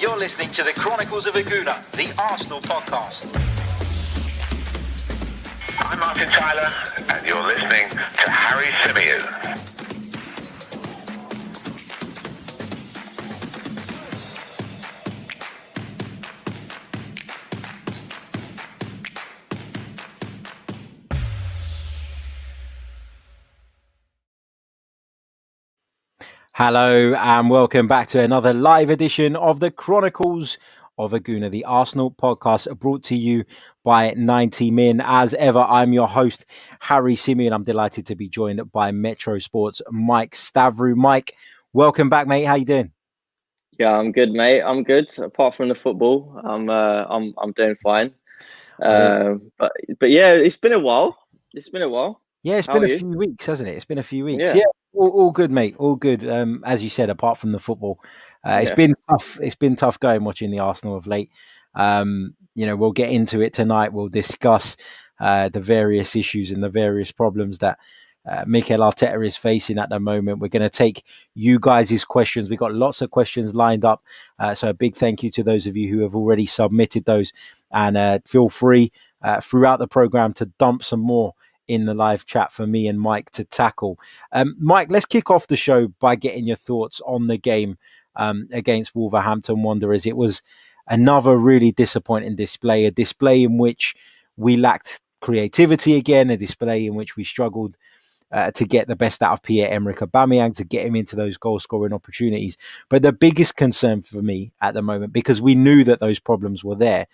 You're listening to the Chronicles of a Gooner, the Arsenal podcast. I'm Martin Tyler, and you're listening to Harry Symeou. Hello and welcome back to another live edition of the Chronicles of a Gooner, the Arsenal podcast, brought to you by 90 Min. As ever, I'm your host, Harry Symeou, and I'm delighted to be joined by Metro Sports' Mike Stavrou. Mike, welcome back, mate. How you doing? Yeah, I'm good, mate. I'm good. Apart from the football, I'm doing fine. But yeah, it's been a while. Yeah, it's been a few weeks, hasn't it? It's been a few weeks. Yeah. All good, mate. All good. As you said, apart from the football, it's been tough. It's been tough going watching the Arsenal of late. We'll get into it tonight. We'll discuss the various issues and the various problems that Mikel Arteta is facing at the moment. We're going to take you guys' questions. We've got lots of questions lined up. So a big thank you to those of you who have already submitted those. And feel free throughout the program to dump some more in the live chat for me and Mike to tackle. Mike, let's kick off the show by getting your thoughts on the game against Wolverhampton Wanderers. It was another really disappointing display, a display in which we lacked creativity again, a display in which we struggled to get the best out of Pierre-Emerick Aubameyang, to get him into those goal-scoring opportunities. But the biggest concern for me at the moment, because we knew that those problems were there,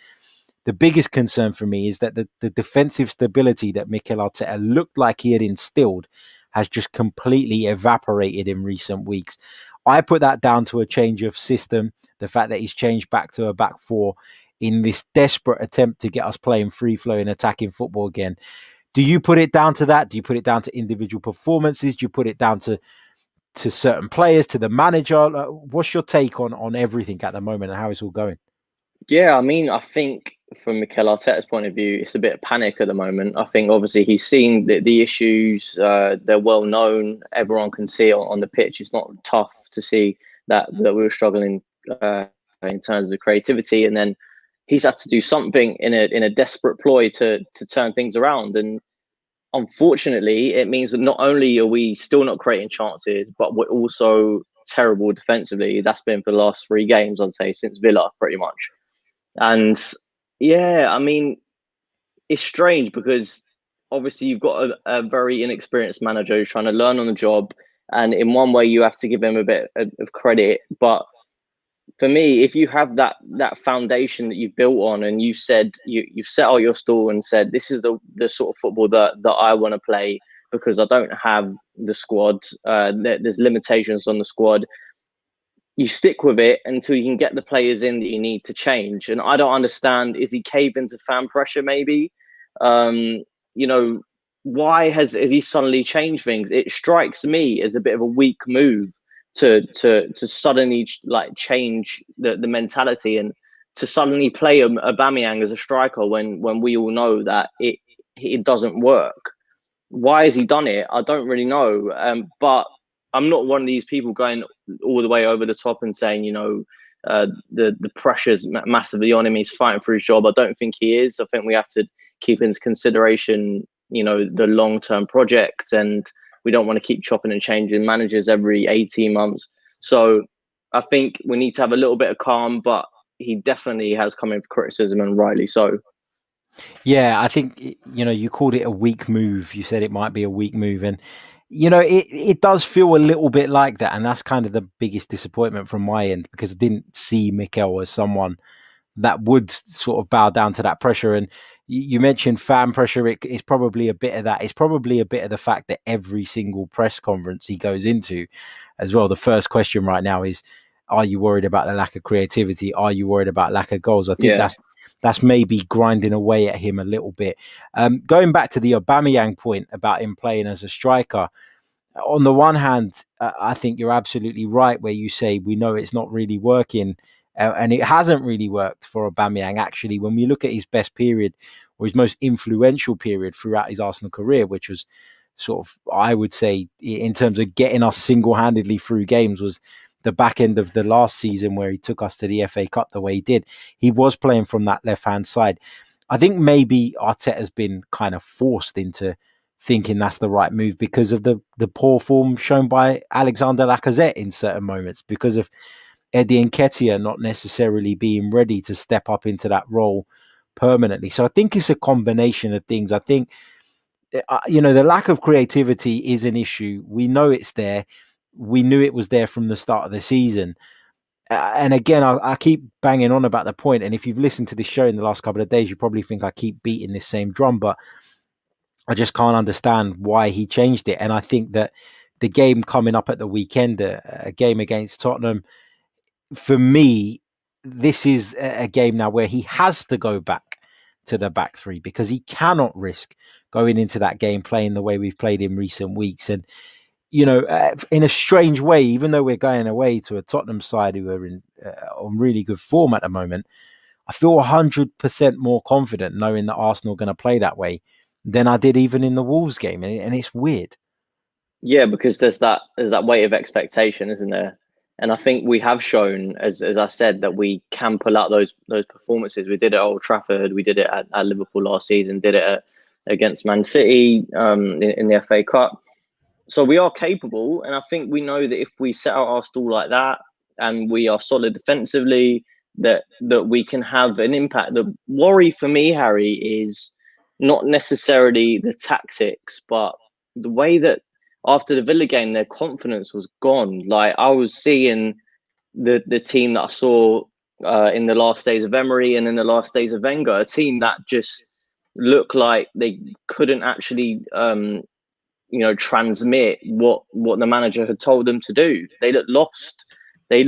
the biggest concern for me is that the defensive stability that Mikel Arteta looked like he had instilled has just completely evaporated in recent weeks. I put that down to a change of system, the fact that he's changed back to a back four in this desperate attempt to get us playing free-flowing, attacking football again. Do you put it down to that? Do you put it down to individual performances? Do you put it down to certain players, to the manager? What's your take on everything at the moment and how it's all going? Yeah, I mean, I think from Mikel Arteta's point of view, it's a bit of panic at the moment. I think obviously he's seen the issues. They're well known. Everyone can see it on the pitch. It's not tough to see that we were struggling in terms of creativity, and then he's had to do something in a desperate ploy to turn things around. And unfortunately, it means that not only are we still not creating chances, but we're also terrible defensively. That's been for the last 3 games, I'd say, since Villa, pretty much. And yeah, I mean, it's strange because obviously you've got a very inexperienced manager who's trying to learn on the job. And in one way, you have to give him a bit of credit. But for me, if you have that foundation that you've built on, and you've set out your stall and said, this is the sort of football that I want to play because I don't have the squad, there's limitations on the squad, you stick with it until you can get the players in that you need to change. And I don't understand, is he caving to fan pressure maybe? Why has he suddenly changed things? It strikes me as a bit of a weak move to suddenly change the mentality and to suddenly play Aubameyang as a striker when we all know that it doesn't work. Why has he done it? I don't really know. But I'm not one of these people going all the way over the top and saying, the pressure's massively on him. He's fighting for his job. I don't think he is. I think we have to keep into consideration, the long-term project, and we don't want to keep chopping and changing managers every 18 months. So I think we need to have a little bit of calm, but he definitely has come in for criticism, and rightly so. Yeah, I think, you called it a weak move. You said it might be a weak move. And, it does feel a little bit like that. And that's kind of the biggest disappointment from my end, because I didn't see Mikel as someone that would sort of bow down to that pressure. And you mentioned fan pressure. It's probably a bit of that. It's probably a bit of the fact that every single press conference he goes into as well, the first question right now is, are you worried about the lack of creativity? Are you worried about lack of goals? I think that's maybe grinding away at him a little bit. Going back to the Aubameyang point about him playing as a striker, on the one hand, I think you're absolutely right where you say we know it's not really working, and it hasn't really worked for Aubameyang. Actually, when we look at his best period or his most influential period throughout his Arsenal career, which was sort of, I would say, in terms of getting us single-handedly through games, was the back end of the last season where he took us to the FA Cup the way he did. He was playing from that left-hand side. I think maybe Arteta has been kind of forced into thinking that's the right move because of the poor form shown by Alexander Lacazette in certain moments, because of Eddie Nketiah not necessarily being ready to step up into that role permanently. So I think it's a combination of things. I think, the lack of creativity is an issue. We know it's there. We knew it was there from the start of the season. And again, I keep banging on about the point. And if you've listened to this show in the last couple of days, you probably think I keep beating this same drum, but I just can't understand why he changed it. And I think that the game coming up at the weekend, a game against Tottenham, for me, this is a game now where he has to go back to the back three because he cannot risk going into that game playing the way we've played in recent weeks. And, in a strange way, even though we're going away to a Tottenham side who are on really good form at the moment, I feel 100% more confident knowing that Arsenal are going to play that way than I did even in the Wolves game. And it's weird. Yeah, because there's that weight of expectation, isn't there? And I think we have shown, as I said, that we can pull out those performances. We did it at Old Trafford. We did it at Liverpool last season. Did it against Man City in the FA Cup. So we are capable. And I think we know that if we set out our stall like that and we are solid defensively, that we can have an impact. The worry for me, Harry, is not necessarily the tactics, but the way that after the Villa game, their confidence was gone. Like I was seeing the team that I saw in the last days of Emery and in the last days of Wenger, a team that just looked like they couldn't actually, transmit what the manager had told them to do. They looked lost. There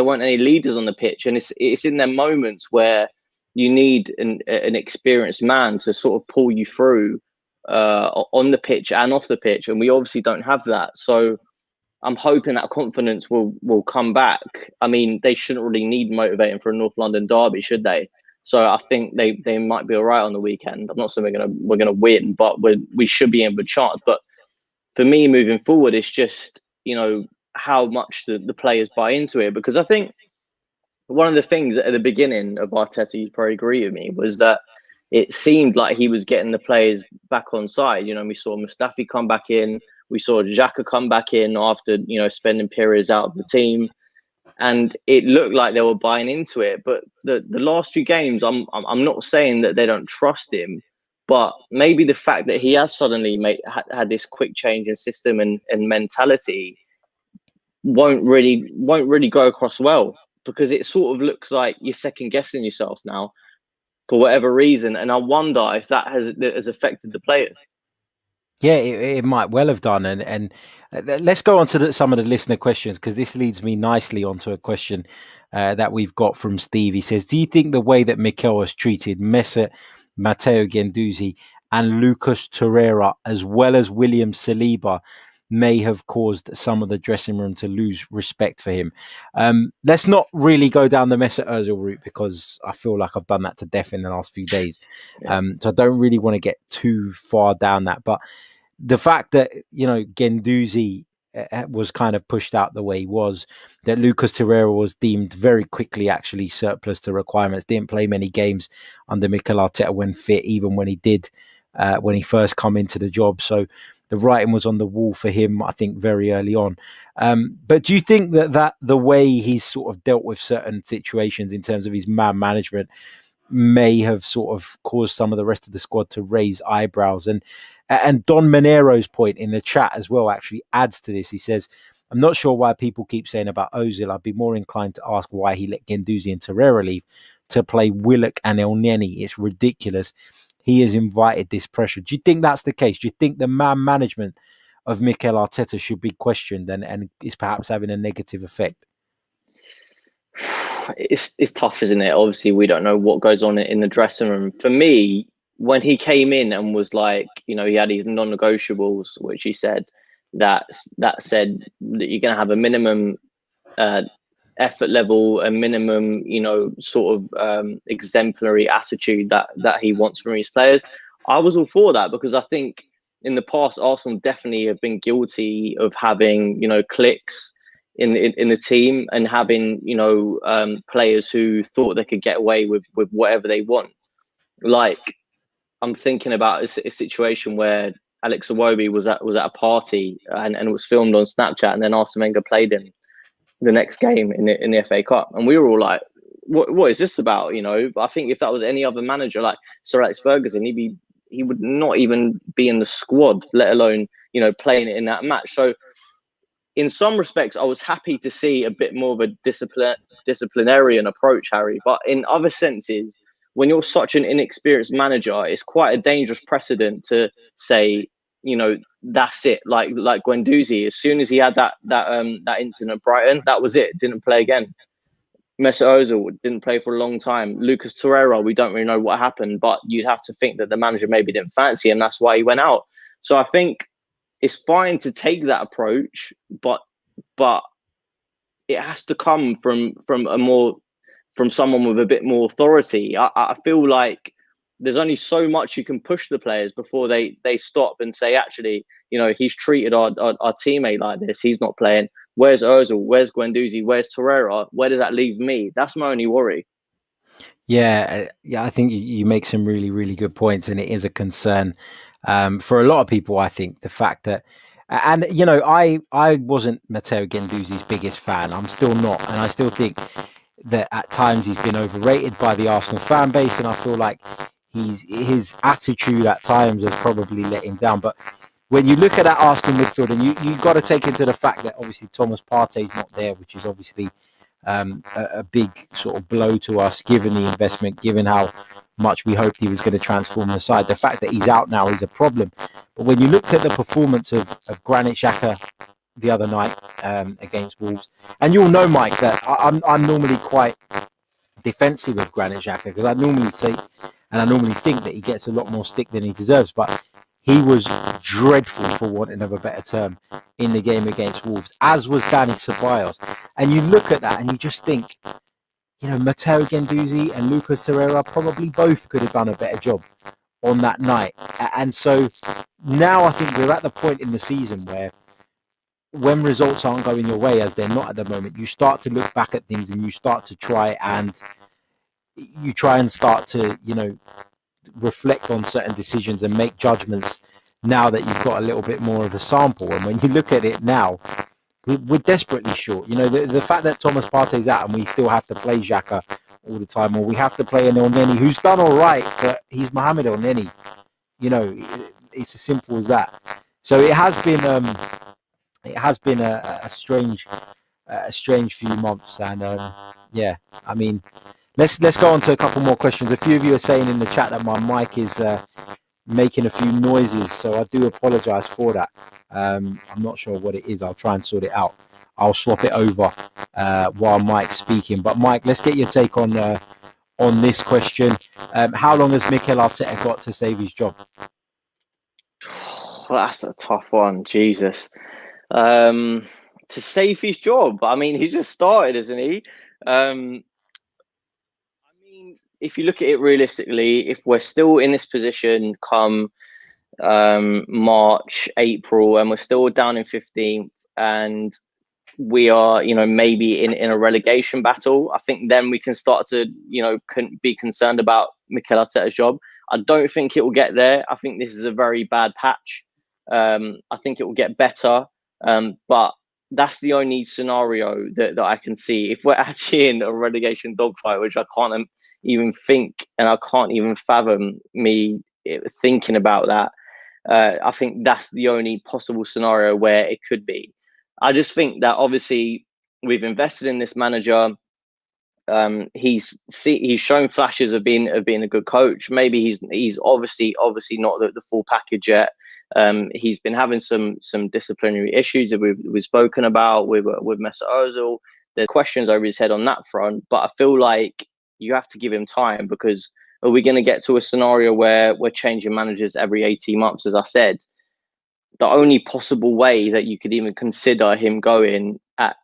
weren't any leaders on the pitch, and it's in their moments where you need an experienced man to sort of pull you through on the pitch and off the pitch, and we obviously don't have that. So I'm hoping that confidence will come back. I mean, they shouldn't really need motivating for a North London derby, should they? So I think they might be all right on the weekend. I'm not saying we're gonna win, but we should be in good chance. But for me, moving forward, it's just how much the players buy into it, because I think one of the things at the beginning of Arteta, you probably agree with me, was that it seemed like he was getting the players back on side. We saw Mustafi come back in. We saw Xhaka come back in after, spending periods out of the team. And it looked like they were buying into it. But the last few games, I'm not saying that they don't trust him, but maybe the fact that he has suddenly had this quick change in system and mentality won't really go across well, because it sort of looks like you're second guessing yourself now for whatever reason. And I wonder if that has affected the players. Yeah, it might well have done. And let's go on to some of the listener questions, because this leads me nicely onto a question that we've got from Steve. He says, do you think the way that Mikel has treated Mesut, Matteo Guendouzi and Lucas Torreira, as well as William Saliba, may have caused some of the dressing room to lose respect for him? Let's not really go down the Mesut Ozil route, because I feel like I've done that to death in the last few days. Yeah. So I don't really want to get too far down that. But the fact that, Guendouzi was kind of pushed out the way he was, that Lucas Torreira was deemed very quickly actually surplus to requirements, didn't play many games under Mikel Arteta when fit, even when he did, when he first come into the job. So the writing was on the wall for him, I think, very early on. But do you think that the way he's sort of dealt with certain situations in terms of his man management may have sort of caused some of the rest of the squad to raise eyebrows? And Don Monero's point in the chat as well actually adds to this. He says, I'm not sure why people keep saying about Ozil. I'd be more inclined to ask why he let Guendouzi and Torreira leave to play Willock and El Neni. It's ridiculous. He has invited this pressure. Do you think that's the case? Do you think the man management of Mikel Arteta should be questioned and is perhaps having a negative effect? It's tough, isn't it? Obviously, we don't know what goes on in the dressing room. For me, when he came in and was like, he had these non-negotiables, which he said that said that you're going to have a minimum effort level, a minimum, sort of exemplary attitude that he wants from his players. I was all for that, because I think in the past, Arsenal definitely have been guilty of having, cliques in the team, and having players who thought they could get away with whatever they want. Like, I'm thinking about a situation where Alex Iwobi was at a party and it was filmed on Snapchat, and then Arsene Wenger played him the next game in the FA Cup, and we were all like, "What is this about?" But I think if that was any other manager, like Sir Alex Ferguson, he would not even be in the squad, let alone playing it in that match. So, in some respects, I was happy to see a bit more of a disciplinarian approach, Harry. But in other senses, when you're such an inexperienced manager, it's quite a dangerous precedent to say, that's it. Like Guendouzi, as soon as he had that incident at Brighton, that was it. Didn't play again. Mesut Ozil didn't play for a long time. Lucas Torreira, we don't really know what happened, but you'd have to think that the manager maybe didn't fancy him. That's why he went out. So I think it's fine to take that approach, but it has to come from someone with a bit more authority. I feel like there's only so much you can push the players before they stop and say, actually, he's treated our teammate like this. He's not playing. Where's Ozil? Where's Guendouzi? Where's Torreira? Where does that leave me? That's my only worry. Yeah, I think you make some really, really good points, and it is a concern for a lot of people. I think the fact that, and I wasn't Matteo Guendouzi's biggest fan. I'm still not, and I still think that at times he's been overrated by the Arsenal fan base, and I feel like his attitude at times has probably let him down. But when you look at that Arsenal midfield, and you got to take into the fact that obviously Thomas Partey's not there, which is obviously a big sort of blow to us, given the investment, given how much we hoped he was going to transform the side. The fact that he's out now is a problem. But when you look at the performance of Granit Xhaka the other night against Wolves, and you'll know, Mike, that I'm normally quite defensive of Granit Xhaka, because I normally say, and I normally think that he gets a lot more stick than he deserves, but he was dreadful, for wanting of a better term, in the game against Wolves, as was Dani Ceballos. And you look at that and you just think, Matteo Guendouzi and Lucas Torreira probably both could have done a better job on that night. And so now I think we're at the point in the season where, when results aren't going your way, as they're not at the moment, you start to look back at things and you start to try and start to, reflect on certain decisions and make judgments now that you've got a little bit more of a sample. And when you look at it now, we're desperately short. The fact that Thomas Partey's out and we still have to play Xhaka all the time, or we have to play an Elneny who's done all right, but he's Mohamed Elneny. It's as simple as that. So it has been a strange few months, and I mean, let's go on to a couple more questions. A few of you are saying in the chat that my mic is making a few noises, so I do apologize for that. I'm not sure what it is. I'll try and sort it out. I'll swap it over while Mike's speaking. But Mike, let's get your take on this question. How long has Mikel Arteta got to save his job? Well, that's a tough one. Jesus. To save his job. I mean, he just started, isn't he? If you look at it realistically, if we're still in this position come March, April, and we're still down in 15th, and we are, maybe in a relegation battle, I think then we can start to, be concerned about Mikel Arteta's job. I don't think it will get there. I think this is a very bad patch. I think it will get better, but that's the only scenario that I can see. If we're actually in a relegation dogfight, which I can't even think, and I can't even fathom me thinking about that, I think that's the only possible scenario where it could be. I just think that obviously we've invested in this manager. He's shown flashes of being a good coach. Maybe he's obviously not the full package yet. He's been having some disciplinary issues that we've spoken about with Mesut Ozil. There's questions over his head on that front, but I feel like you have to give him time, because are we going to get to a scenario where we're changing managers every 18 months? As I said, the only possible way that you could even consider him going at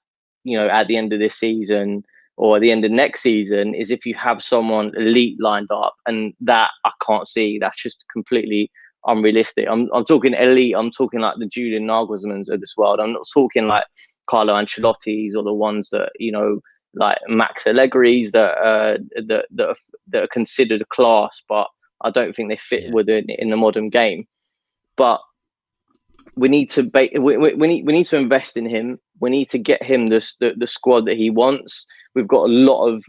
the end of this season or at the end of next season is if you have someone elite lined up, and that I can't see. That's just completely unrealistic. I'm talking elite. I'm talking like the Julian Nagelsmanns of this world. I'm not talking like Carlo Ancelotti's or the ones that, like Max Allegri's that are considered a class, but I don't think they fit within in the modern game. But we need to we need to invest in him. We need to get him the squad that he wants. We've got a lot of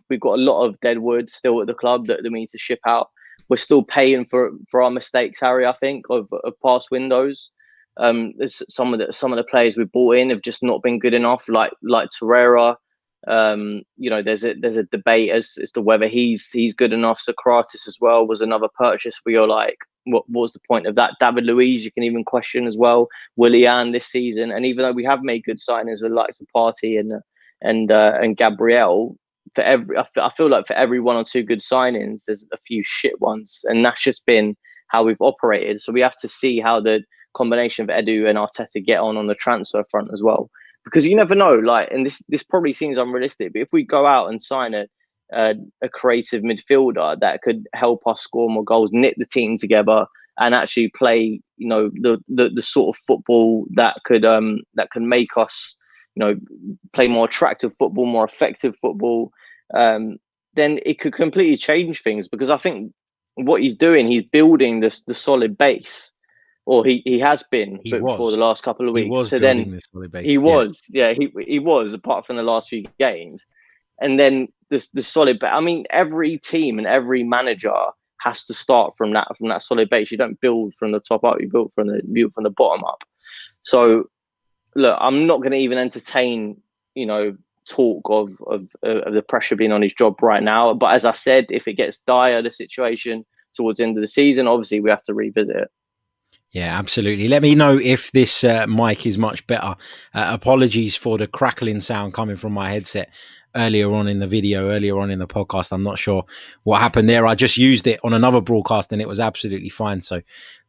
deadwood still at the club that we need to ship out. We're still paying for our mistakes, Harry. I think of past windows. There's some of the players we brought in have just not been good enough, like Torreira. There's a debate as to whether he's good enough. Socrates as well was another purchase where you're like, what was the point of that? David Luiz, you can even question as well. Willian this season, and even though we have made good signings with likes of Partey and Gabriel, I feel like for every one or two good signings, there's a few shit ones, and that's just been how we've operated. So we have to see how the combination of Edu and Arteta get on the transfer front as well, because you never know. Like, and this probably seems unrealistic, but if we go out and sign a creative midfielder that could help us score more goals, knit the team together, and actually play, the sort of football that could make us, play more attractive football, more effective football, then it could completely change things. Because I think what he's doing, he's building the solid base, or he has been for the last couple of weeks. He was building this solid base. He was, apart from the last few games. And then the solid base. I mean, every team and every manager has to start from that solid base. You don't build from the top up. You build from the bottom up. So, look, I'm not going to even entertain, talk of the pressure being on his job right now. But as I said, if it gets dire, the situation towards the end of the season, obviously we have to revisit it. Yeah, absolutely. Let me know if this mic is much better. Apologies for the crackling sound coming from my headset earlier on in the podcast. I'm not sure what happened there. I just used it on another broadcast and it was absolutely fine. So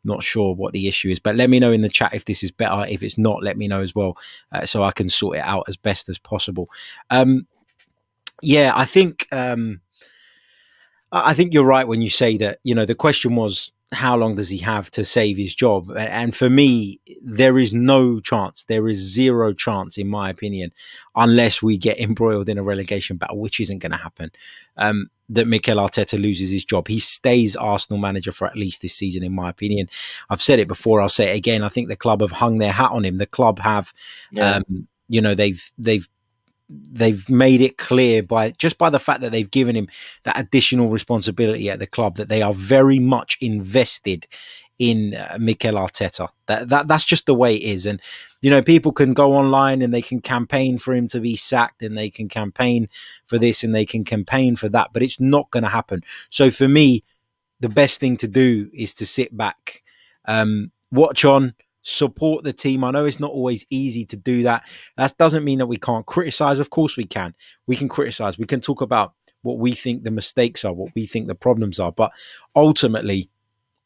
not sure what the issue is, but let me know in the chat if this is better. If it's not, let me know as well, so I can sort it out as best as possible. I think you're right when you say that, the question was, how long does he have to save his job? And for me, there is no chance. There is zero chance, in my opinion, unless we get embroiled in a relegation battle, which isn't going to happen, that Mikel Arteta loses his job. He stays Arsenal manager for at least this season, in my opinion. I've said it before. I'll say it again. I think the club have hung their hat on him. The club have, they've made it clear by the fact that they've given him that additional responsibility at the club that they are very much invested in Mikel Arteta. That's just the way it is. And, people can go online and they can campaign for him to be sacked, and they can campaign for this and they can campaign for that, but it's not going to happen. So for me, the best thing to do is to sit back, watch on, support the team. I know it's not always easy to do that. That doesn't mean that we can't criticize. Of course we can. We can criticize. We can talk about what we think the mistakes are, what we think the problems are. But ultimately,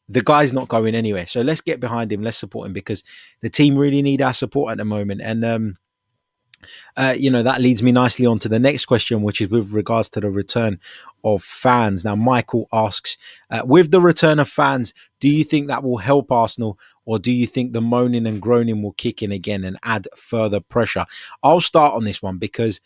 the guy's not going anywhere. So let's get behind him. Let's support him, because the team really need our support at the moment. And, that leads me nicely on to the next question, which is with regards to the return of fans. Now, Michael asks, with the return of fans, do you think that will help Arsenal, or do you think the moaning and groaning will kick in again and add further pressure? I'll start on this one because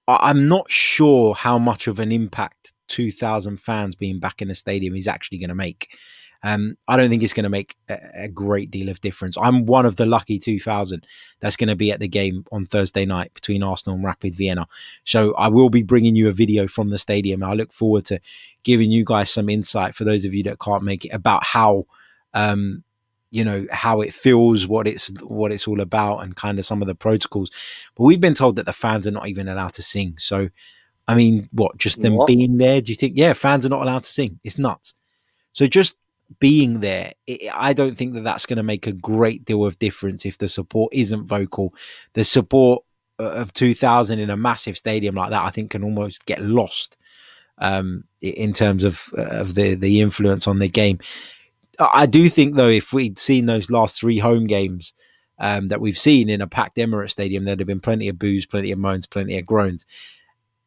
I'm not sure how much of an impact 2,000 fans being back in the stadium is actually going to make. I don't think it's going to make a great deal of difference. I'm one of the lucky 2,000 that's going to be at the game on Thursday night between Arsenal and Rapid Vienna. So I will be bringing you a video from the stadium. I look forward to giving you guys some insight, for those of you that can't make it, about how, how it feels, what it's all about, and kind of some of the protocols. But we've been told that the fans are not even allowed to sing. So, I mean, just them being there? Do you think, fans are not allowed to sing? It's nuts. So just being there, I don't think that that's going to make a great deal of difference if the support isn't vocal. The support of 2,000 in a massive stadium like that, I think, can almost get lost in terms of the influence on the game. I do think, though, if we'd seen those last 3 home games that we've seen in a packed Emirates Stadium, there'd have been plenty of boos, plenty of moans, plenty of groans.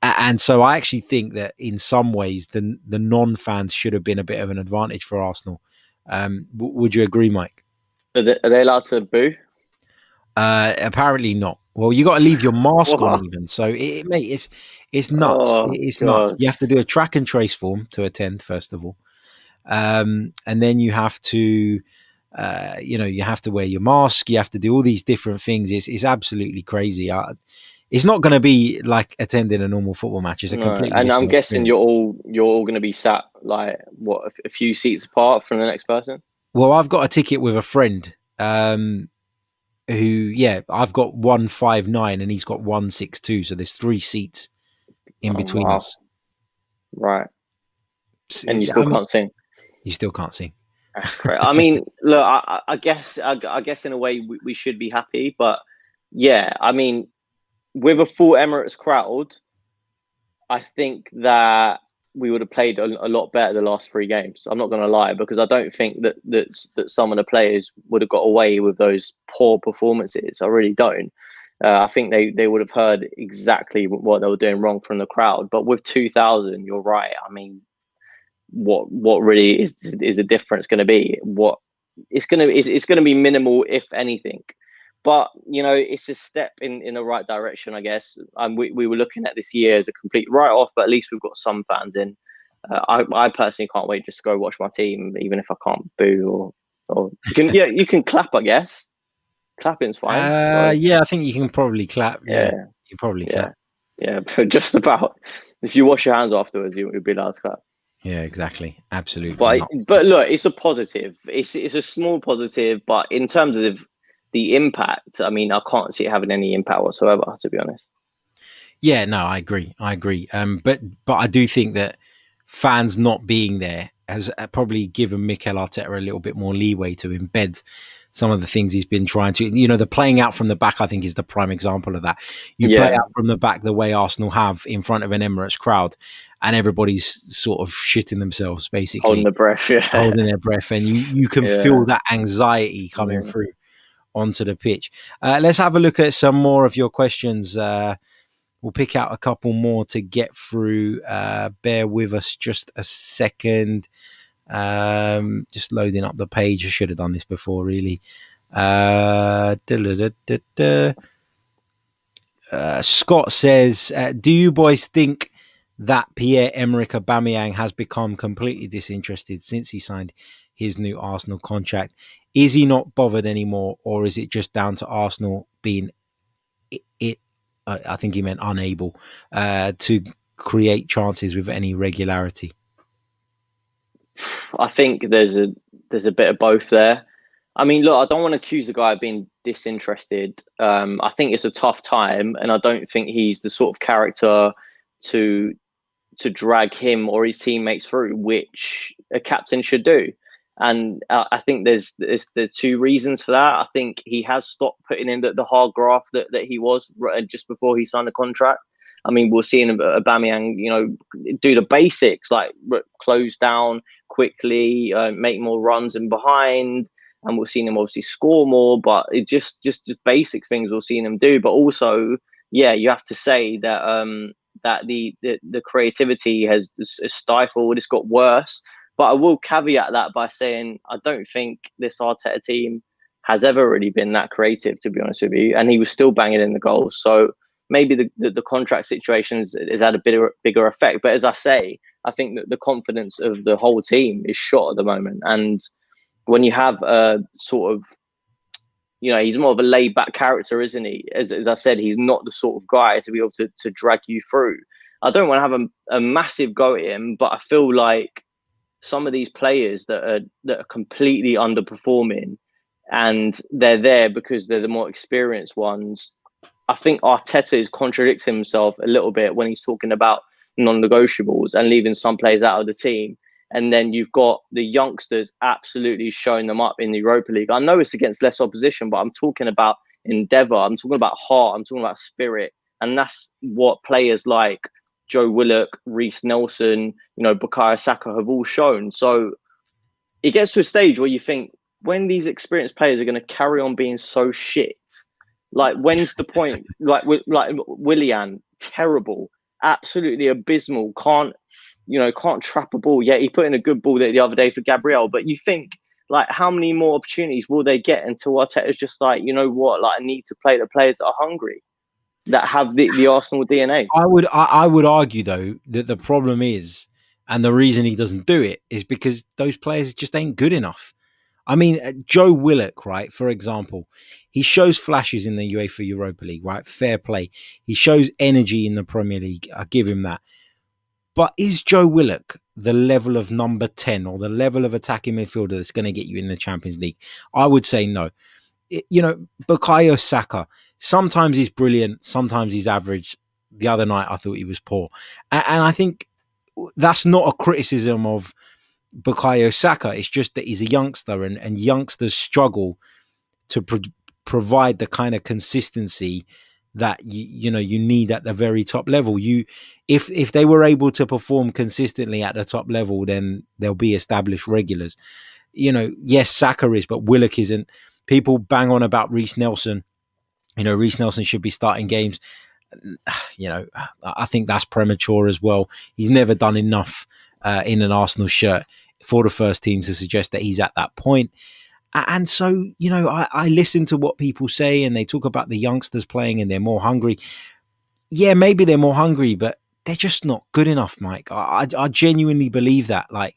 And so I actually think that in some ways the non-fans should have been a bit of an advantage for Arsenal. Would you agree, Mike? Are they allowed to boo? Apparently not. Well, you got to leave your mask on What? even. So, mate, it's nuts. Oh It's nuts. God. You have to do a track and trace form to attend, first of all. And then you have to, you have to wear your mask. You have to do all these different things. It's absolutely crazy. It's not going to be like attending a normal football match. It's a No, completely and I'm different guessing experience. you're all going to be sat like what a few seats apart from the next person. Well, I've got a ticket with a friend I've got 159 and he's got 162. So there's 3 seats in Oh between wow, us. right. And you still I mean, can't sing. you still can't see. That's crazy. I mean, look, I guess in a way we should be happy, but yeah, I mean, with a full Emirates crowd, I think that we would have played a lot better the last 3 games. I'm not going to lie, because I don't think that some of the players would have got away with those poor performances. I really don't. I think they would have heard exactly what they were doing wrong from the crowd. But with 2,000, you're right. I mean, what really is the difference going to be? What it's going to be minimal, if anything. But it's a step in the right direction, I guess. We were looking at this year as a complete write-off, but at least we've got some fans in. I personally can't wait just to go watch my team, even if I can't boo or you can clap, I guess. Clapping's fine. So Yeah, I think you can probably clap. Yeah, yeah, you probably yeah, clap. yeah. But just about. If you wash your hands afterwards, you'll be allowed to clap. Yeah, exactly. Absolutely But not. look, it's a positive. It's a small positive, but in terms of the impact, I mean, I can't see it having any impact whatsoever, to be honest. Yeah, no, I agree. But I do think that fans not being there has probably given Mikel Arteta a little bit more leeway to embed some of the things he's been trying to. The playing out from the back, I think, is the prime example of that. You play Yeah, out from the back the way Arsenal have in front of an Emirates crowd, and everybody's sort of shitting themselves, holding basically the breath. Yeah, holding their breath, and you can yeah. feel that anxiety coming Yeah. through onto the pitch. Let's have a look at some more of your questions. We'll pick out a couple more to get through. Bear with us just a second. Just loading up the page. I should have done this before, really. Scott says, do you boys think that Pierre-Emerick Aubameyang has become completely disinterested since he signed his new Arsenal contract? Is he not bothered anymore, or is it just down to Arsenal being I think he meant unable to create chances with any regularity? I think there's a bit of both there. I mean, look, I don't want to accuse the guy of being disinterested. I think it's a tough time, and I don't think he's the sort of character to drag him or his teammates through, which a captain should do. And I think there's 2 reasons for that. I think he has stopped putting in the hard graft that he was just before he signed the contract. I mean, we're seeing Aubameyang, do the basics like close down quickly, make more runs in behind, and we're seeing him obviously score more. But it just basic things we're seeing him do. But also, yeah, you have to say that that the creativity has stifled. It's got worse. But I will caveat that by saying I don't think this Arteta team has ever really been that creative, to be honest with you. And he was still banging in the goals. So maybe the contract situation has had a bigger effect. But as I say, I think that the confidence of the whole team is shot at the moment. And when you have a sort of, he's more of a laid back character, isn't he? As I said, he's not the sort of guy to be able to drag you through. I don't want to have a massive go at him, but I feel like some of these players that are completely underperforming, and they're there because they're the more experienced ones. I think Arteta is contradicting himself a little bit when he's talking about non-negotiables and leaving some players out of the team. And then you've got the youngsters absolutely showing them up in the Europa League. I know it's against less opposition, but I'm talking about endeavour. I'm talking about heart. I'm talking about spirit. And that's what players like Joe Willock, Reece Nelson, Bukayo Saka have all shown. So it gets to a stage where you think, when these experienced players are going to carry on being so shit, like when's the point? Like Willian, terrible, absolutely abysmal. Can't trap a ball. Yeah, he put in a good ball the other day for Gabriel. But you think, like, how many more opportunities will they get until Arteta's just like, you know what, like, I need to play the players that are hungry, that have the Arsenal DNA. I would argue though that the problem is, and the reason he doesn't do it is because those players just ain't good enough. I mean, Joe Willock, right, for example, he shows flashes in the UEFA Europa League, right? Fair play. He shows energy in the Premier League. I give him that. But is Joe Willock the level of number 10 or the level of attacking midfielder that's going to get you in the Champions League? I would say no. Bukayo Saka, sometimes he's brilliant, sometimes he's average. The other night, I thought he was poor. And I think that's not a criticism of Bukayo Saka. It's just that he's a youngster, and youngsters struggle to provide the kind of consistency that you need at the very top level. If they were able to perform consistently at the top level, then they'll be established regulars. Yes, Saka is, but Willock isn't. People bang on about Reece Nelson. Reece Nelson should be starting games. I think that's premature as well. He's never done enough in an Arsenal shirt for the first team to suggest that he's at that point. And so, I listen to what people say, and they talk about the youngsters playing and they're more hungry. Yeah, maybe they're more hungry, but they're just not good enough, Mike. I genuinely believe that. Like,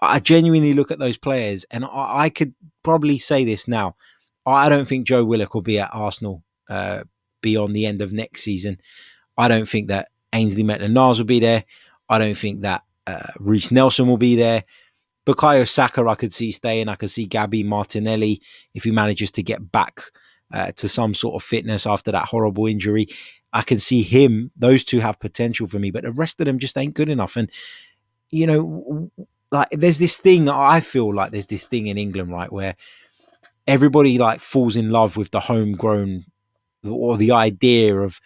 I genuinely look at those players, and I could probably say this now. I don't think Joe Willock will be at Arsenal beyond the end of next season. I don't think that Ainsley Maitland-Niles will be there. I don't think that Reece Nelson will be there. Bukayo Saka, I could see staying. I could see Gabby Martinelli, if he manages to get back to some sort of fitness after that horrible injury. I can see him. Those two have potential for me, but the rest of them just ain't good enough. And, like, there's this thing, I feel like there's this thing in England, right, where everybody like falls in love with the homegrown, or the idea of,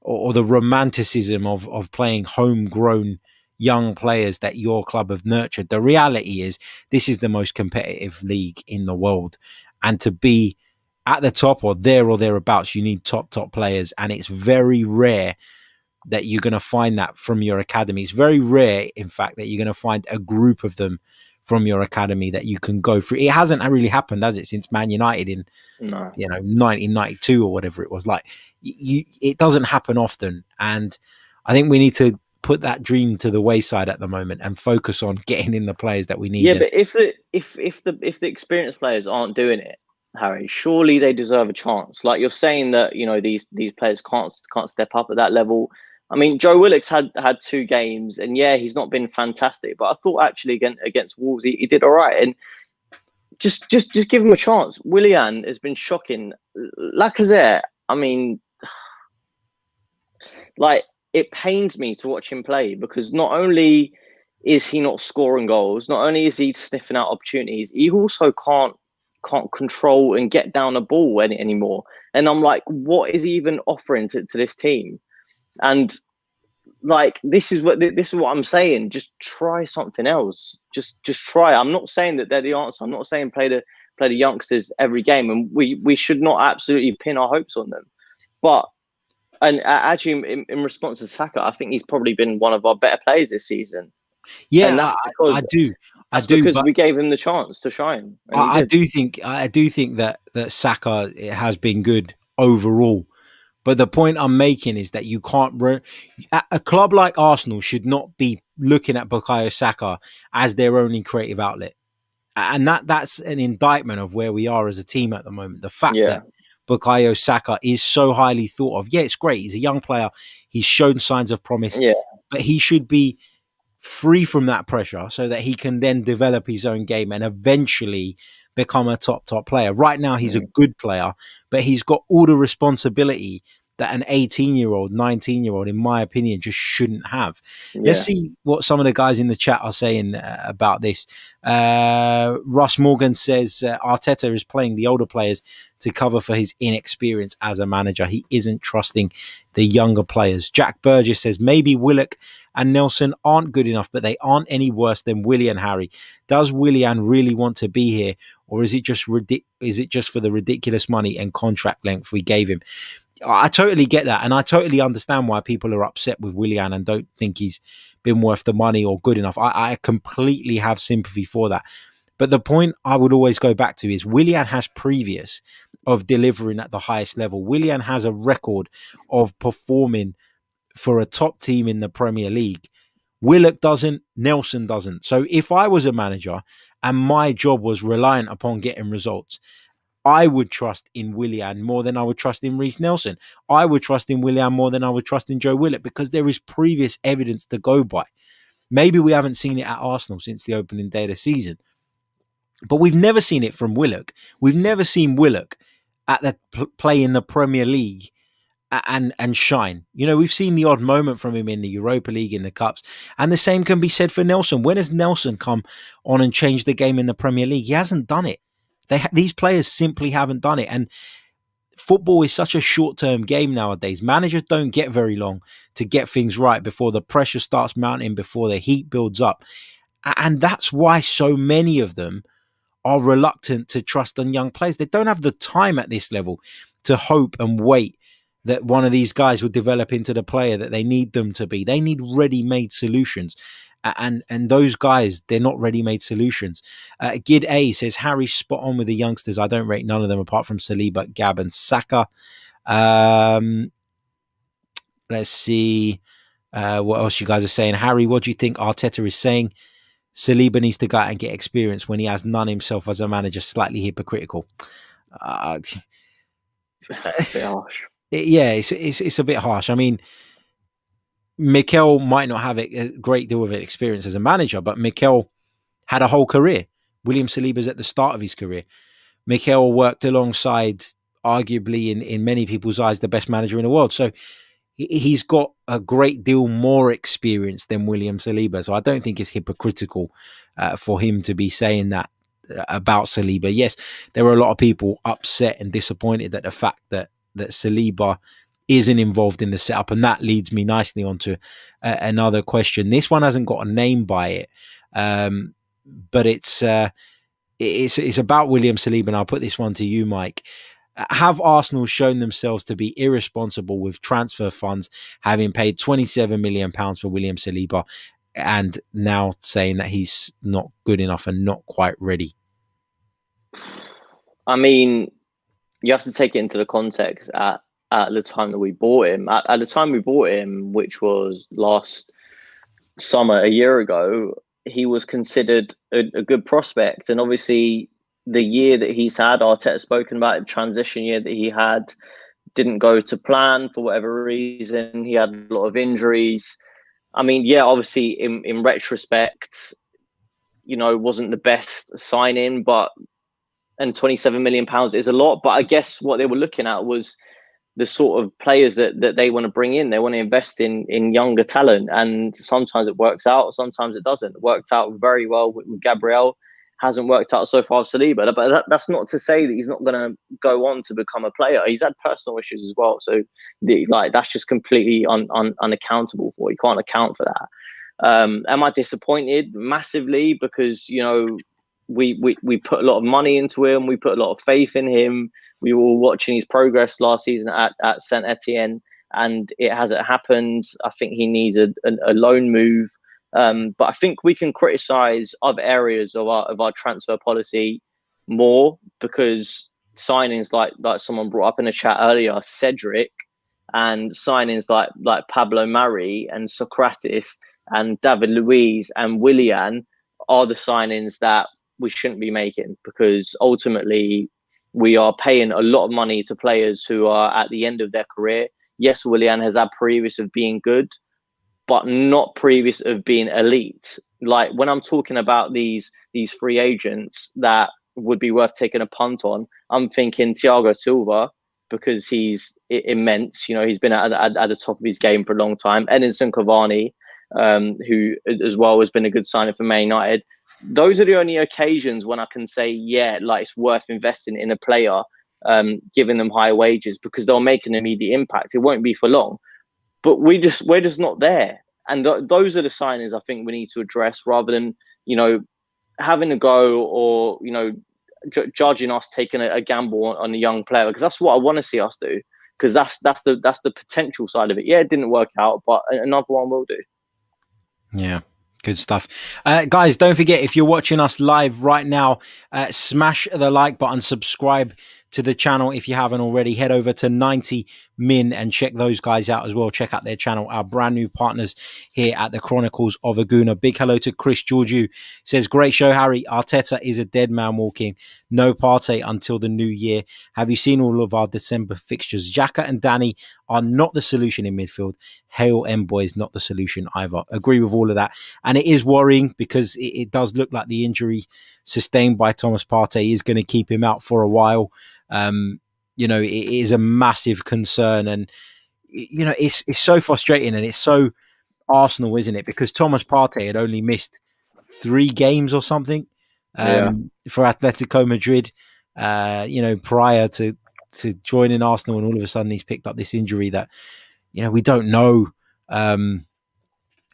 or the romanticism of playing homegrown young players that your club have nurtured. The reality is this is the most competitive league in the world. And to be at the top or thereabouts, you need top players. And it's very rare that you're going to find that from your academy. It's very rare, in fact, that you're going to find a group of them from your academy that you can go through. It hasn't really happened, has it, since Man United in 1992 or whatever it was. Like, it doesn't happen often. And I think we need to put that dream to the wayside at the moment and focus on getting in the players that we need. Yeah, but if the experienced players aren't doing it, Harry, surely they deserve a chance. Like, you're saying that these players can't step up at that level. I mean, Joe Willock's had 2 games, and yeah, he's not been fantastic, but I thought actually against Wolves he did all right. And just give him a chance. Willian has been shocking. Lacazette, I mean, like, it pains me to watch him play, because not only is he not scoring goals, not only is he sniffing out opportunities, he also can't control and get down a ball anymore. And I'm like, what is he even offering to this team? And like, this is what I'm saying. Just try something else. Just try. I'm not saying that they're the answer. I'm not saying play the youngsters every game, and we should not absolutely pin our hopes on them. But actually, in response to Saka, I think he's probably been one of our better players this season. Yeah, and that's I do. Because we gave him the chance to shine. I do think that Saka has been good overall. But the point I'm making is that you can't. A club like Arsenal should not be looking at Bukayo Saka as their only creative outlet, and that's an indictment of where we are as a team at the moment. The fact that Bukayo Saka is so highly thought of. Yeah, it's great. He's a young player. He's shown signs of promise. Yeah, but he should be free from that pressure so that he can then develop his own game and eventually become a top player. Right now, he's a good player, but he's got all the responsibility that an 18-year-old, 19-year-old, in my opinion, just shouldn't have. Yeah. Let's see what some of the guys in the chat are saying about this. Russ Morgan says Arteta is playing the older players to cover for his inexperience as a manager. He isn't trusting the younger players. Jack Burgess says maybe Willock and Nelson aren't good enough, but they aren't any worse than Willian. Harry, does Willian really want to be here, or is it just for the ridiculous money and contract length we gave him? I totally get that, and I totally understand why people are upset with Willian and don't think he's been worth the money or good enough. I completely have sympathy for that. But the point I would always go back to is Willian has previous of delivering at the highest level. Willian has a record of performing for a top team in the Premier League. Willock doesn't, Nelson doesn't. So if I was a manager and my job was reliant upon getting results, I would trust in Willian more than I would trust in Reece Nelson. I would trust in Willian more than I would trust in Joe Willock, because there is previous evidence to go by. Maybe we haven't seen it at Arsenal since the opening day of the season, but we've never seen it from Willock. We've never seen Willock at the play in the Premier League and shine. You know, we've seen the odd moment from him in the Europa League, in the Cups, and the same can be said for Nelson. When has Nelson come on and changed the game in the Premier League? He hasn't done it. These players simply haven't done it. And football is such a short-term game nowadays. Managers don't get very long to get things right before the pressure starts mounting, before the heat builds up. And that's why so many of them are reluctant to trust in young players. They don't have the time at this level to hope and wait that one of these guys will develop into the player that they need them to be. They need ready-made solutions. And those guys, they're not ready-made solutions. Gid A says, Harry's spot on with the youngsters. I don't rate none of them apart from Saliba, Gab and Saka. Let's see what else you guys are saying. Harry, what do you think Arteta is saying? Saliba needs to go out and get experience when he has none himself as a manager. Slightly hypocritical. A bit harsh. It's a bit harsh. I mean, Mikel might not have a great deal of experience as a manager, but Mikel had a whole career. William Saliba's at the start of his career. Mikel worked alongside, arguably, in many people's eyes, the best manager in the world. So he's got a great deal more experience than William Saliba. So I don't think it's hypocritical for him to be saying that about Saliba. Yes, there are a lot of people upset and disappointed at the fact that Saliba isn't involved in the setup, and that leads me nicely onto another question. This one hasn't got a name by it, but it's about William Saliba, and I'll put this one to you, Mike. Have Arsenal shown themselves to be irresponsible with transfer funds, having paid £27 million for William Saliba, and now saying that he's not good enough and not quite ready? I mean, you have to take it into the context at the time that we bought him. At the time we bought him, which was last summer, a year ago, he was considered a good prospect. And obviously, the year that he's had, Arteta's spoken about the transition year that he had, didn't go to plan for whatever reason. He had a lot of injuries. I mean, yeah, obviously, in retrospect, you know, wasn't the best signing, and £27 million is a lot. But I guess what they were looking at was the sort of players that they want to bring in. They want to invest in younger talent, and sometimes it works out, sometimes it doesn't. It worked out very well with Gabriel, hasn't worked out so far with Saliba. But that's not to say that he's not going to go on to become a player. He's had personal issues as well, so that's just completely unaccountable for. You can't account for that. Am I disappointed? Massively, because, you know, we put a lot of money into him. We put a lot of faith in him. We were watching his progress last season at Saint Etienne, and it hasn't happened. I think he needs a loan move. But I think we can criticize other areas of our transfer policy more, because signings like someone brought up in the chat earlier, Cedric, and signings like Pablo Mari and Socrates and David Luiz and Willian are the signings that we shouldn't be making, because ultimately we are paying a lot of money to players who are at the end of their career. Yes, Willian has had previous of being good, but not previous of being elite. Like, when I'm talking about these free agents that would be worth taking a punt on, I'm thinking Thiago Silva, because he's immense. You know, he's been at the top of his game for a long time. Edinson Cavani, who as well has been a good signing for Man United. Those are the only occasions when I can say, yeah, like, it's worth investing in a player, giving them high wages, because they'll make an immediate impact. It won't be for long, but we're just not there. And those are the signings I think we need to address, rather than, you know, having a go, or, you know, judging us taking a gamble on a young player, because that's what I want to see us do, because that's the potential side of it. Yeah, it didn't work out, but another one will do. Yeah, Good stuff. Guys, don't forget, if you're watching us live right now, smash the like button, subscribe to the channel if you haven't already. Head over to 90 Min and check those guys out as well. Check out their channel, our brand new partners here at the Chronicles of a Gooner. Big hello to Chris Georgiou. Says, great show, Harry. Arteta is a dead man walking. No Partey until the new year. Have you seen all of our December fixtures? Xhaka and Danny are not the solution in midfield. Hale Mboy is not the solution either. Agree with all of that. And it is worrying because it does look like the injury sustained by Thomas Partey is going to keep him out for a while. It is a massive concern, and it's so frustrating, and it's so Arsenal, isn't it? Because Thomas Partey had only missed 3 games or something for Atletico Madrid, prior to joining Arsenal, and all of a sudden he's picked up this injury that we don't know.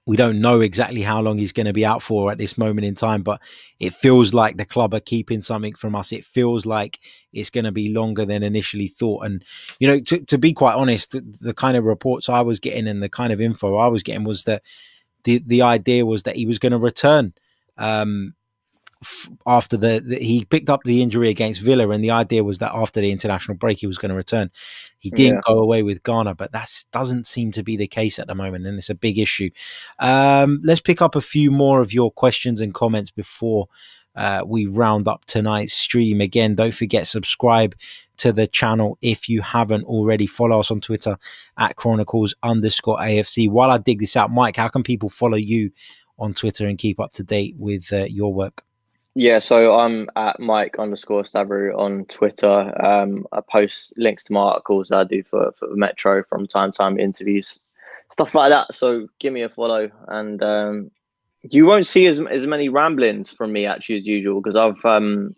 We don't know exactly how long he's going to be out for at this moment in time, but it feels like the club are keeping something from us. It feels like it's going to be longer than initially thought. And, to be quite honest, the kind of reports I was getting and the kind of info I was getting was that the idea was that he was going to return after he picked up the injury against Villa, and the idea was that after the international break he was going to return. He didn't go away with Ghana, but that doesn't seem to be the case at the moment, and it's a big issue. Let's pick up a few more of your questions and comments before we round up tonight's stream. Again, don't forget, subscribe to the channel if you haven't already. Follow us on Twitter at Chronicles_AFC. While I dig this out, Mike, how can people follow you on Twitter and keep up to date with your work? Yeah, so I'm at Mike_Stavrou on Twitter. I post links to my articles that I do for Metro from time to time, interviews, stuff like that. So give me a follow, and you won't see as many ramblings from me actually as usual, because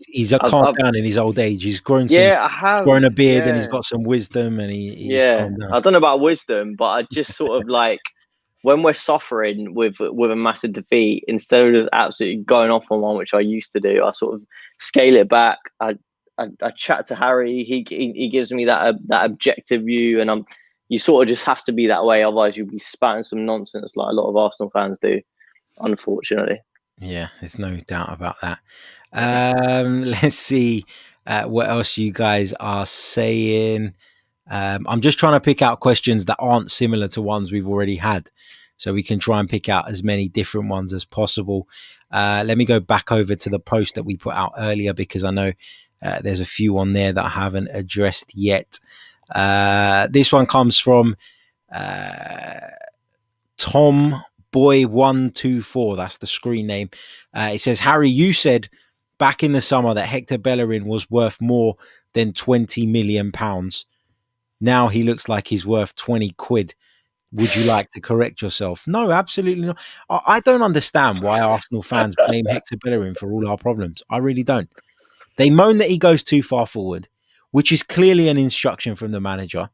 he's calmed down in his old age. He's grown grown a beard, and he's got some wisdom, and he's calmed down. I don't know about wisdom, but I just sort of like, when we're suffering with a massive defeat, instead of just absolutely going off on one, which I used to do, I sort of scale it back. I chat to Harry. He gives me that objective view, and you sort of just have to be that way, otherwise you'll be spouting some nonsense like a lot of Arsenal fans do, unfortunately. Yeah, there's no doubt about that. Let's see what else you guys are saying. I'm just trying to pick out questions that aren't similar to ones we've already had, so we can try and pick out as many different ones as possible. Let me go back over to the post that we put out earlier, because I know there's a few on there that I haven't addressed yet. This one comes from Tom Boy 124. That's the screen name. It says, Harry, you said back in the summer that Hector Bellerin was worth more than £20 million. Now he looks like he's worth 20 quid. Would you like to correct yourself? No, absolutely not. I don't understand why Arsenal fans blame Hector Bellerin for all our problems. I really don't. They moan that he goes too far forward, which is clearly an instruction from the manager.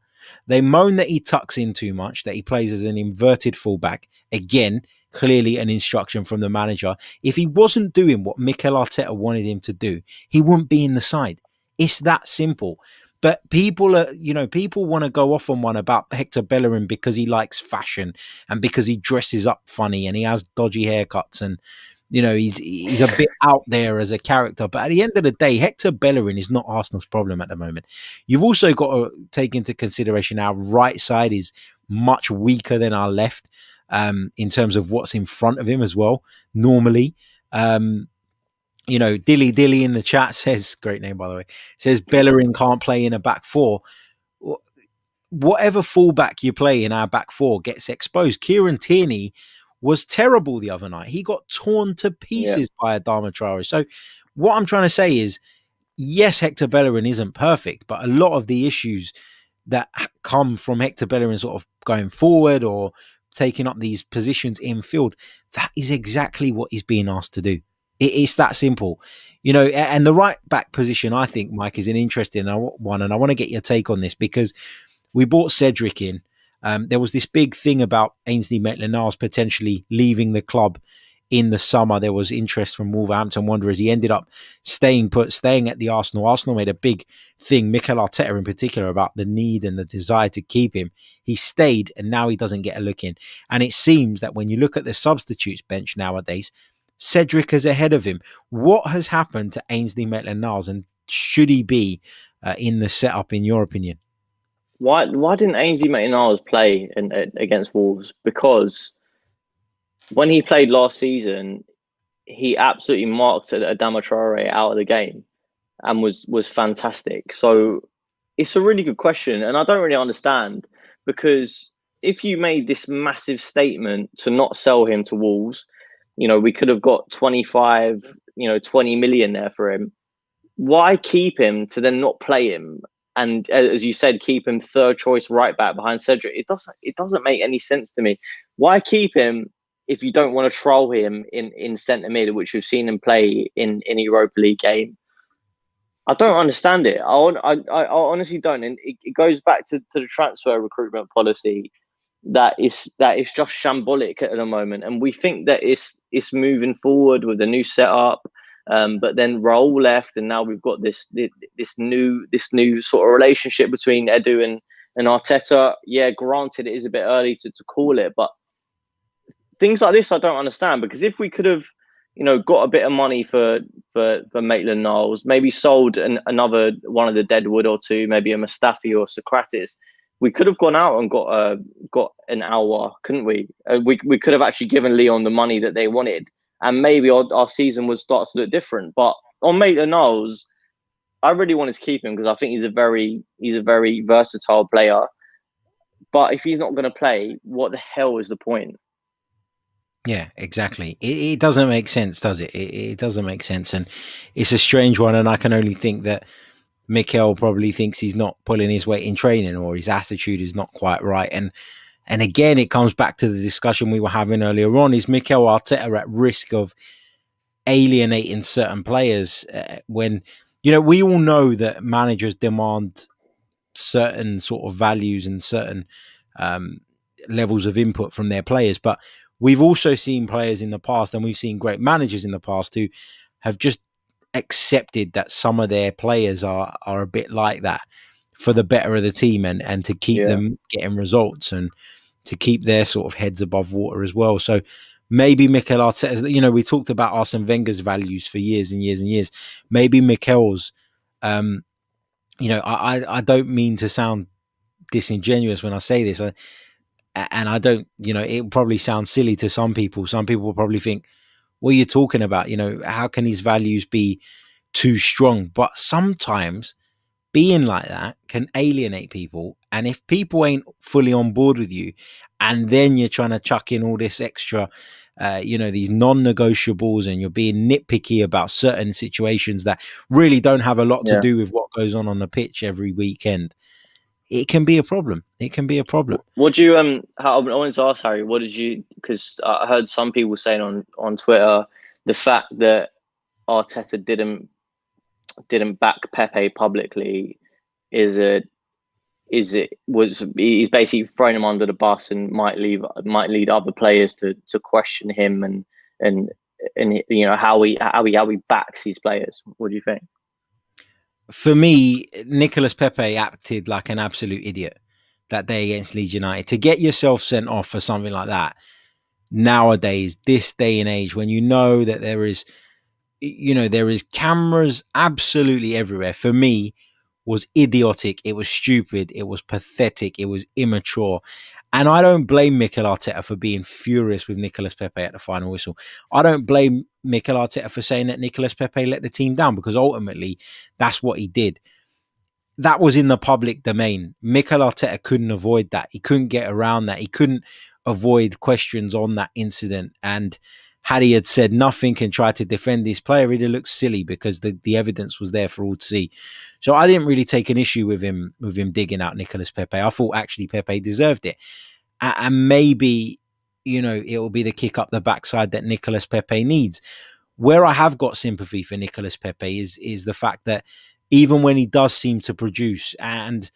They moan that he tucks in too much, that he plays as an inverted fullback. Again, clearly an instruction from the manager. If he wasn't doing what Mikel Arteta wanted him to do, he wouldn't be in the side. It's that simple. But people want to go off on one about Hector Bellerin because he likes fashion and because he dresses up funny and he has dodgy haircuts, and he's a bit out there as a character. But at the end of the day, Hector Bellerin is not Arsenal's problem at the moment. You've also got to take into consideration our right side is much weaker than our left in terms of what's in front of him as well. Normally, Dilly in the chat says, great name by the way, says Bellerin can't play in a back four. Whatever fullback you play in our back four gets exposed. Kieran Tierney was terrible the other night. He got torn to pieces by Adama Traore. So what I'm trying to say is, yes, Hector Bellerin isn't perfect, but a lot of the issues that come from Hector Bellerin sort of going forward or taking up these positions in field, that is exactly what he's being asked to do. It's that simple, and the right back position, I think, Mike, is an interesting one. And I want to get your take on this, because we brought Cedric in. There was this big thing about Ainsley Maitland-Niles potentially leaving the club in the summer there was interest from Wolverhampton Wanderers. He ended up staying at the Arsenal. Arsenal made a big thing, Mikel Arteta in particular, about the need and the desire to keep him. He stayed, and now he doesn't get a look in. And it seems that when you look at the substitutes bench nowadays, Cedric is ahead of him. What has happened to Ainsley Maitland-Niles, and should he be in the setup, in your opinion? Why didn't Ainsley Maitland-Niles play against Wolves? Because when he played last season, he absolutely marked Adama Traore out of the game and was fantastic. So it's a really good question, and I don't really understand, because if you made this massive statement to not sell him to Wolves, we could have got 25, 20 million there for him. Why keep him to then not play him? And as you said, keep him third choice right back behind Cedric. It doesn't make any sense to me. Why keep him if you don't want to troll him in centre mid, which we've seen him play in a Europa League game? I don't understand it. I honestly don't. And it goes back to the transfer recruitment policy that is just shambolic at the moment. And we think that it's moving forward with a new setup. But then Raul left, and now we've got this new sort of relationship between Edu and Arteta. Yeah, granted, it is a bit early to call it, but things like this I don't understand, because if we could have, got a bit of money for Maitland-Niles, maybe sold another one of the Deadwood or two, maybe a Mustafi or Socrates, we could have gone out and got an hour, couldn't we? We could have actually given Leon the money that they wanted. And maybe our season would start to look different. But on Maitland-Niles, I really wanted to keep him because I think he's a very versatile player. But if he's not going to play, what the hell is the point? Yeah, exactly. It doesn't make sense, does it? It doesn't make sense. And it's a strange one. And I can only think that Mikel probably thinks he's not pulling his weight in training, or his attitude is not quite right. And again, it comes back to the discussion we were having earlier on. Is Mikel Arteta at risk of alienating certain players when, we all know that managers demand certain sort of values and certain levels of input from their players. But we've also seen players in the past, and we've seen great managers in the past who have just accepted that some of their players are a bit like that for the better of the team, and to keep them getting results and to keep their sort of heads above water as well. So maybe Mikel Arteta, we talked about Arsene Wenger's values for years and years and years. Maybe Mikel's, I don't mean to sound disingenuous when I say this, and I don't, it probably sounds silly to some people. Some people will probably think, what are you talking about? How can his values be too strong? But sometimes being like that can alienate people. And if people ain't fully on board with you, and then you're trying to chuck in all this extra, these non-negotiables, and you're being nitpicky about certain situations that really don't have a lot to do with what goes on the pitch every weekend, it can be a problem. It can be a problem. What do you I wanted to ask Harry, what did you, because I heard some people saying on Twitter the fact that Arteta didn't back Pepe publicly he's basically throwing him under the bus and might lead other players to question him and how he backs these players. What do you think? For me, Nicolas Pepe acted like an absolute idiot that day against Leeds United. To get yourself sent off for something like that nowadays, this day and age, when that there is cameras absolutely everywhere, for me, was idiotic. It was stupid. It was pathetic. It was immature. And I don't blame Mikel Arteta for being furious with Nicolas Pepe at the final whistle. I don't blame Mikel Arteta for saying that Nicolas Pepe let the team down, because ultimately that's what he did. That was in the public domain. Mikel Arteta couldn't avoid that. He couldn't get around that. He couldn't avoid questions on that incident. And had he had said nothing and tried to defend his player, he'd have looked silly, because the evidence was there for all to see. So I didn't really take an issue with him digging out Nicolas Pepe. I thought actually Pepe deserved it. And maybe, it will be the kick up the backside that Nicolas Pepe needs. Where I have got sympathy for Nicolas Pepe is the fact that even when he does seem to produce, and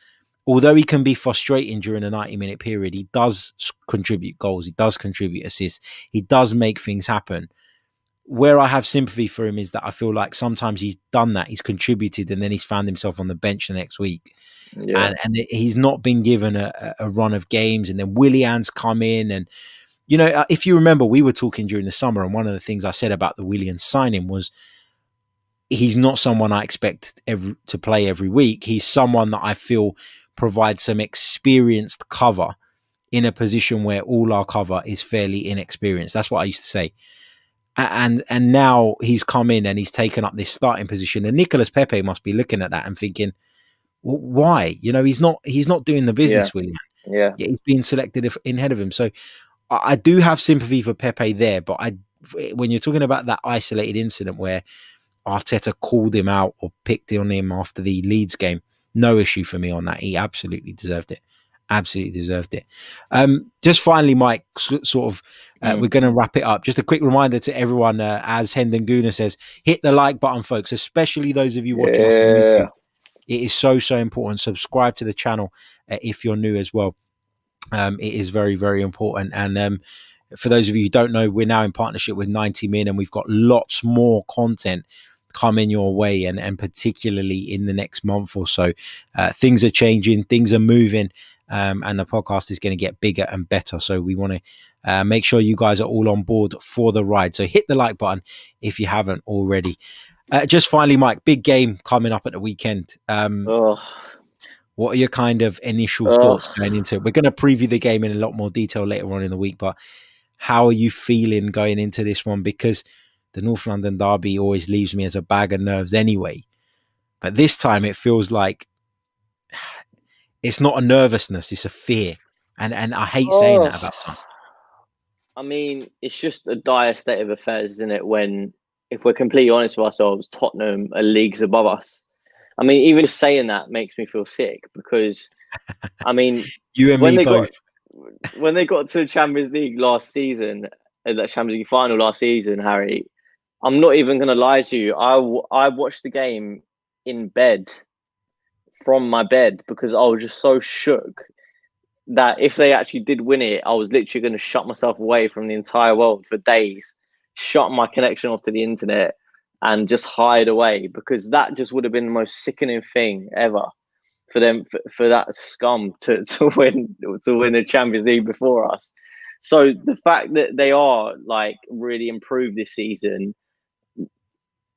although he can be frustrating during a 90-minute period, he does contribute goals. He does contribute assists. He does make things happen. Where I have sympathy for him is that I feel like sometimes he's done that. He's contributed and then he's found himself on the bench the next week. Yeah. And he's not been given a run of games. And then Willian's come in. And, you know, if you remember, we were talking during the summer, and one of the things I said about the Willian signing was he's not someone I expect to play every week. He's someone that I feel provides some experienced cover in a position where all our cover is fairly inexperienced. That's what I used to say. And now he's come in and he's taken up this starting position. And Nicolas Pepe must be looking at that and thinking, well, why? You know, he's not doing the business, Willian. Yeah. He's being selected in ahead of him. So I do have sympathy for Pepe there. But when you're talking about that isolated incident where Arteta called him out or picked on him after the Leeds game, no issue for me on that. He absolutely deserved it. Absolutely deserved it. Just finally, Mike, sort of, we're going to wrap it up. Just a quick reminder to everyone, as Hendon Gooner says, hit the like button, folks, especially those of you watching us on YouTube. It is so important. Subscribe to the channel if you're new as well. It is very, very important. And for those of you who don't know, we're now in partnership with 90 Min, and we've got lots more content coming your way, and particularly in the next month or so. Things are changing, things are moving, and the podcast is going to get bigger and better. So we want to make sure you guys are all on board for the ride. So hit the like button if you haven't already. Just finally, Mike, big game coming up at the weekend. What are your kind of initial thoughts going into it? We're going to preview the game in a lot more detail later on in the week, but how are you feeling going into this one? Because the North London derby always leaves me as a bag of nerves anyway. But this time it feels like it's not a nervousness, it's a fear. And I hate saying that about time. I mean, it's just a dire state of affairs, isn't it? When, if we're completely honest with ourselves, Tottenham are leagues above us. I mean, even just saying that makes me feel sick because, I mean, you and me both. When they got to the Champions League last season, the Champions League final last season, Harry, I'm not even going to lie to you. I watched the game in bed, from my bed, because I was just so shook that if they actually did win it, I was literally going to shut myself away from the entire world for days, shut my connection off to the internet, and just hide away, because that just would have been the most sickening thing ever for them, for that scum to win the Champions League before us. So the fact that they are like really improved this season,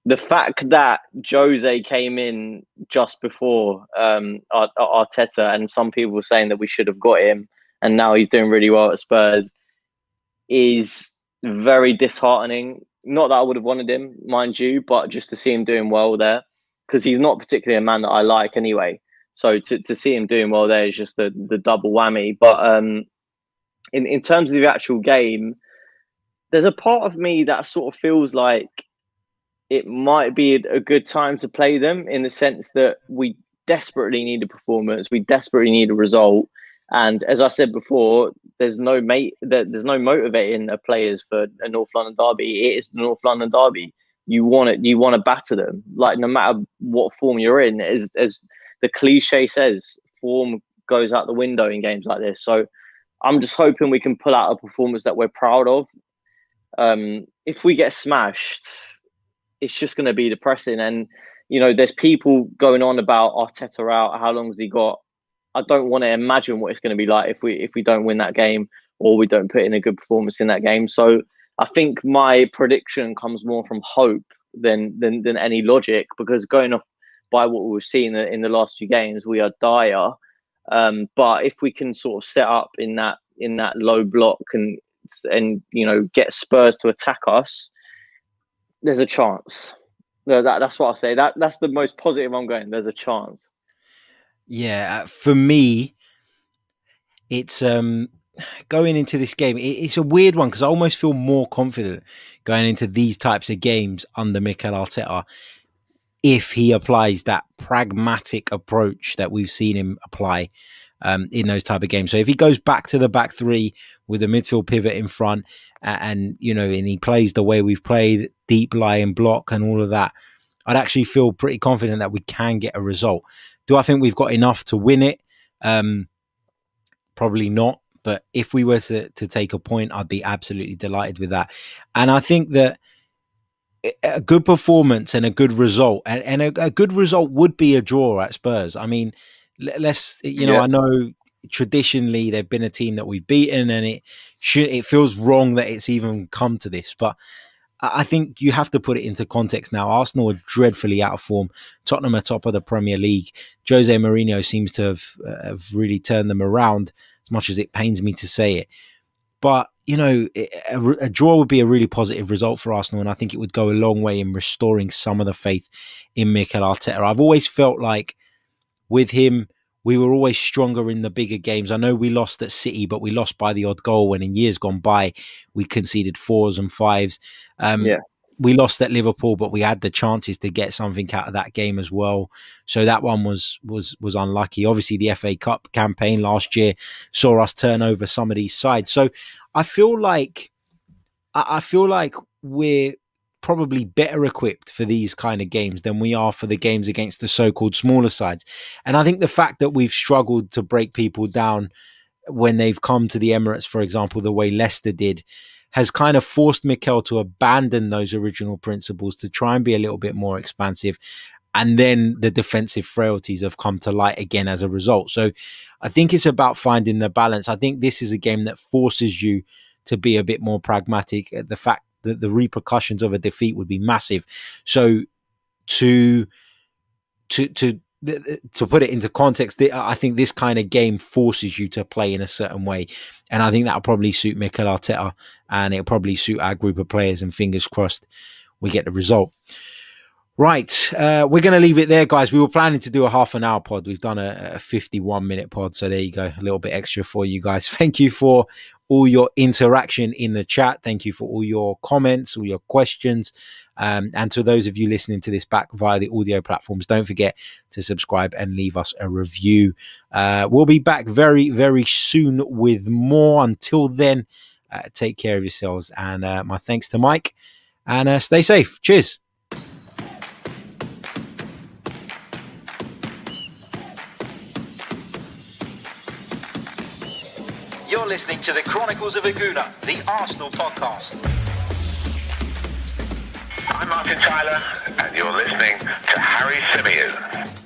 the fact that Jose came in just before Arteta, and some people were saying that we should have got him, and now he's doing really well at Spurs, is very disheartening. Not that I would have wanted him, mind you, but just to see him doing well there, because he's not particularly a man that I like anyway. So to see him doing well there is just the double whammy. But in terms of the actual game, there's a part of me that sort of feels like it might be a good time to play them, in the sense that we desperately need a performance, we desperately need a result. And as I said before, there's no motivating the players for a North London derby. It is the North London derby. You want to batter them, like no matter what form you're in. As the cliche says, form goes out the window in games like this. So I'm just hoping we can pull out a performance that we're proud of. If we get smashed, it's just going to be depressing. And you know, there's people going on about Arteta out. How long has he got? I don't want to imagine what it's going to be like if we don't win that game, or we don't put in a good performance in that game. So I think my prediction comes more from hope than any logic, because going off by what we've seen in the last few games, we are dire. But if we can sort of set up in that low block and you know, get Spurs to attack us, there's a chance. No, that's what I say. That's the most positive I'm going. There's a chance. Yeah, for me, it's going into this game. It's a weird one, because I almost feel more confident going into these types of games under Mikel Arteta if he applies that pragmatic approach that we've seen him apply in those type of games. So if he goes back to the back three with a midfield pivot in front, and you know, and he plays the way we've played, deep lying block and all of that, I'd actually feel pretty confident that we can get a result. Do I think we've got enough to win it? Probably not. But if we were to take a point, I'd be absolutely delighted with that. And I think that a good performance and a good result, and a good result would be a draw at Spurs. I mean, let's, I know traditionally they've been a team that we've beaten, and it feels wrong that it's even come to this. But I think you have to put it into context now. Arsenal are dreadfully out of form. Tottenham are top of the Premier League. Jose Mourinho seems to have really turned them around, as much as it pains me to say it. But, a draw would be a really positive result for Arsenal, and I think it would go a long way in restoring some of the faith in Mikel Arteta. I've always felt like with him, we were always stronger in the bigger games. I know we lost at City, but we lost by the odd goal, when in years gone by, we conceded 4s and 5s. We lost at Liverpool, but we had the chances to get something out of that game as well. So that one was unlucky. Obviously, the FA Cup campaign last year saw us turn over some of these sides. So I feel like we're probably better equipped for these kind of games than we are for the games against the so-called smaller sides. And I think the fact that we've struggled to break people down when they've come to the Emirates, for example, the way Leicester did, has kind of forced Mikel to abandon those original principles to try and be a little bit more expansive. And then the defensive frailties have come to light again as a result. So I think it's about finding the balance. I think this is a game that forces you to be a bit more pragmatic. The fact that the repercussions of a defeat would be massive. So to put it into context, I think this kind of game forces you to play in a certain way. And I think that'll probably suit Mikel Arteta, and it'll probably suit our group of players, and fingers crossed we get the result. Right, we're going to leave it there, guys. We were planning to do a half an hour pod. We've done a 51-minute pod, so there you go, a little bit extra for you guys. Thank you for all your interaction in the chat. Thank you for all your comments, all your questions. And to those of you listening to this back via the audio platforms, don't forget to subscribe and leave us a review. We'll be back very, very soon with more. Until then, take care of yourselves. And my thanks to Mike. And stay safe. Cheers. You're listening to the Chronicles of a Gooner, the Arsenal podcast. I'm Martin Tyler, and you're listening to Harry Symeou.